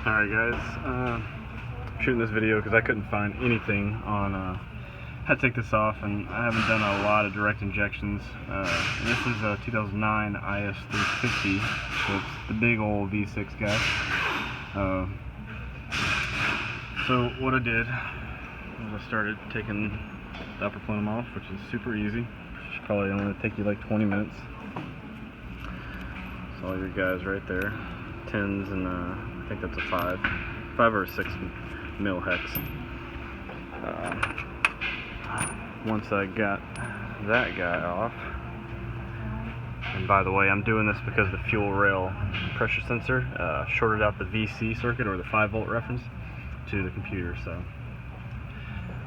Alright guys, shooting this video because I couldn't find anything on how to take this off, and I haven't done a lot of direct injections. This is a 2009 IS350, so it's the big old V6 guy. So what I did was I started taking the upper plenum off, which is super easy. It's probably only going to take you like 20 minutes. So all your guys right there, 10s and I think that's a 5 or a 6 mil hex. Once I got that guy off, and by the way, I'm doing this because the fuel rail pressure sensor shorted out the VC circuit, or the 5-volt reference, to the computer. So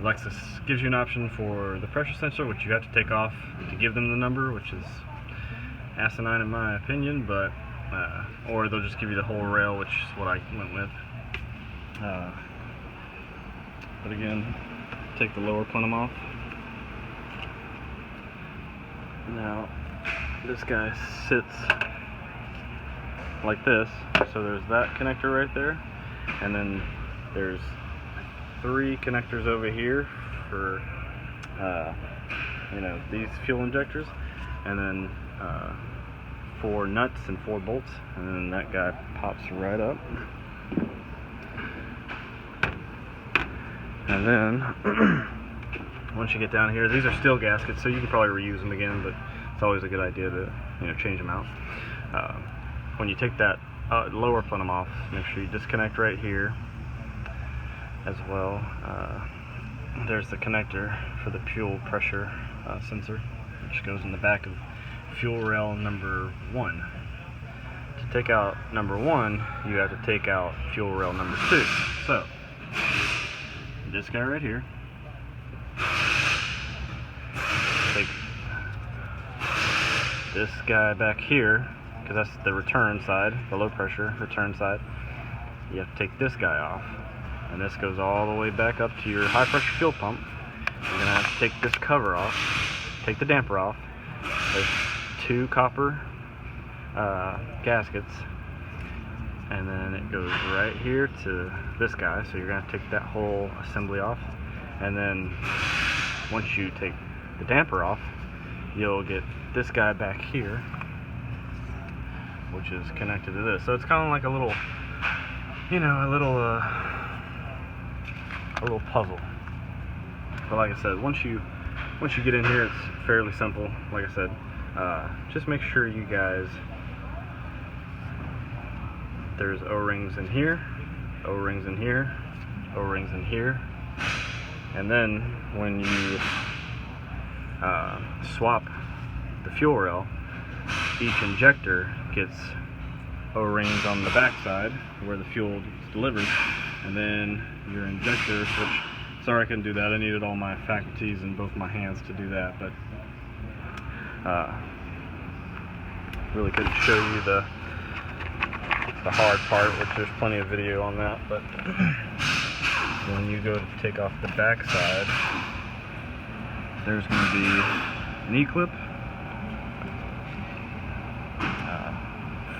Lexus gives you an option for the pressure sensor, which you have to take off to give them the number, which is asinine in my opinion, but or they'll just give you the whole rail, which is what I went with. But again, take the lower plenum off. Now this guy sits like this, so there's that connector right there, and then there's 3 connectors over here for these fuel injectors, and then 4 nuts and 4 bolts, and then that guy pops right up. And then once you get down here, these are steel gaskets, so you can probably reuse them again, but it's always a good idea to change them out. When you take that lower plenum off, make sure you disconnect right here as well. There's the connector for the fuel pressure sensor, which goes in the back of fuel rail number 1. To take out number 1, you have to take out fuel rail number 2. So this guy right here, take this guy back here, because that's the return side, the low pressure return side. You have to take this guy off, and this goes all the way back up to your high pressure fuel pump. You're gonna have to take this cover off, take the damper off. There's 2 copper gaskets, and then it goes right here to this guy, so you're going to take that whole assembly off. And then once you take the damper off, you'll get this guy back here, which is connected to this. So it's kind of like a little, a little puzzle. But like I said, once you get in here, it's fairly simple. Like I said, just make sure you guys, there's O-rings in here, O-rings in here, O-rings in here, and then when you swap the fuel rail, each injector gets O-rings on the back side where the fuel is delivered, and then your injector, which, sorry I couldn't do that, I needed all my faculties in both my hands to do that, but really couldn't show you the hard part, which there's plenty of video on that. But when you go to take off the back side, there's going to be an E-clip,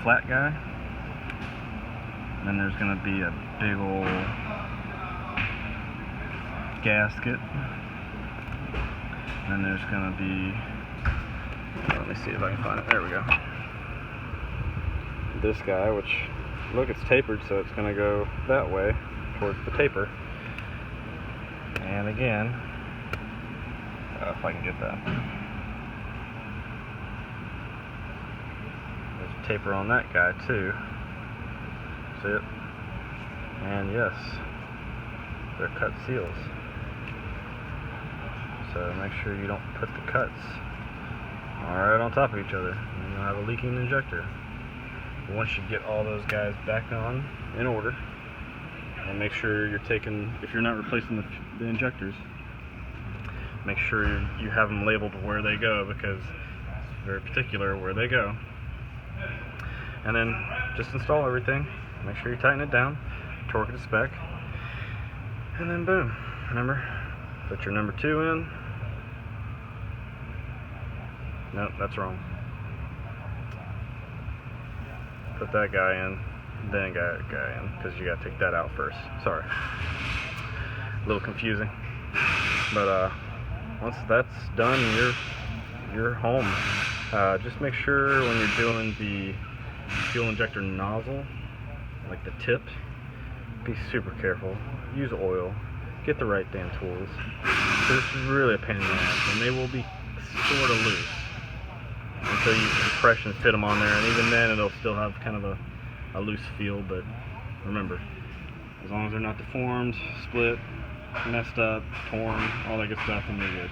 flat guy, and then there's going to be a big old gasket, and then there's going to be, let me see if I can find it, there we go, this guy, which, look, it's tapered, so it's going to go that way towards the taper. And again, if I can get that, there's a taper on that guy too. See it? And yes, they're cut seals, so make sure you don't put the cuts all right on top of each other, and you'll have a leaking injector. Once you get all those guys back on in order, and make sure you're taking, if you're not replacing the injectors, make sure you have them labeled where they go, because it's very particular where they go. And then just install everything, make sure you tighten it down, torque it to spec, and then boom. Remember, put your number 2 in. Nope, that's wrong. Put that guy in, then guy in, because you got to take that out first. Sorry, a little confusing, but once that's done, you're home. Just make sure when you're doing the fuel injector nozzle, like the tip, be super careful. Use oil. Get the right damn tools. It's really a pain in the ass, and they will be sort of loose until you compression fit them on there, and even then it'll still have kind of a loose feel. But remember, as long as they're not deformed, split, messed up, torn, all that good stuff, and they're good.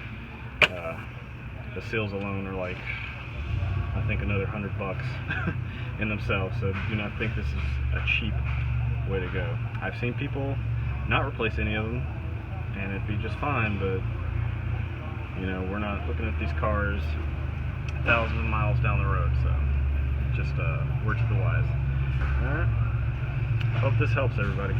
The seals alone are like, I think, another $100 in themselves, so do not think this is a cheap way to go. I've seen people not replace any of them and it'd be just fine, but you know, we're not looking at these cars thousands of miles down the road, so just word to the wise. Alright, hope this helps everybody.